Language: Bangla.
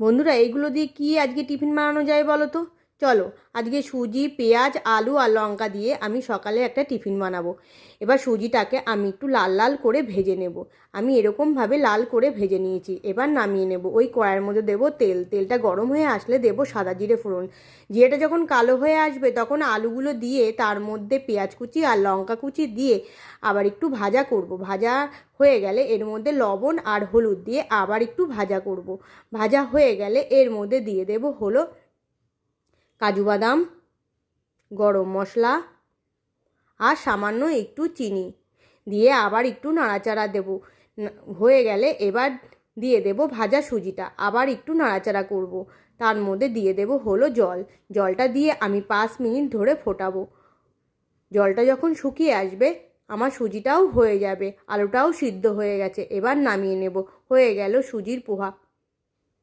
বন্ধুরা, এইগুলো দিয়ে কি আজকে টিফিন বানানো যায় বলো তো? চলো, আজকে সুজি, পেঁয়াজ, আলু আর লঙ্কা দিয়ে আমি সকালে একটা টিফিন বানাবো। এবার সুজিটাকে আমি একটু লাল লাল করে ভেজে নেব। আমি এরকমভাবে লাল করে ভেজে নিয়েছি। এবার নামিয়ে নেব। ওই কড়াইয়ের মধ্যে দেবো তেল। তেলটা গরম হয়ে আসলে দেবো সাদা জিরে ফোড়ন। জিরেটা যখন কালো হয়ে আসবে তখন আলুগুলো দিয়ে তার মধ্যে পেঁয়াজ কুচি আর লঙ্কা কুচি দিয়ে আবার একটু ভাজা করব। ভাজা হয়ে গেলে এর মধ্যে লবণ আর হলুদ দিয়ে আবার একটু ভাজা করব। ভাজা হয়ে গেলে এর মধ্যে দিয়ে দেব হলো কাজু বাদাম, গরম মশলা আর সামান্য একটু চিনি দিয়ে আবার একটু নাড়াচাড়া দেব। হয়ে গেলে এবার দিয়ে দেব ভাজা সুজিটা, আবার একটু নাড়াচাড়া করব। তার মধ্যে দিয়ে দেব হলো জল। জলটা দিয়ে আমি 5 মিনিট ধরে ফোটাবো। জলটা যখন শুকিয়ে আসবে আমার সুজিটাও হয়ে যাবে, আলুটাও সিদ্ধ হয়ে গেছে। এবার নামিয়ে নেব। হয়ে গেল সুজির পোহা।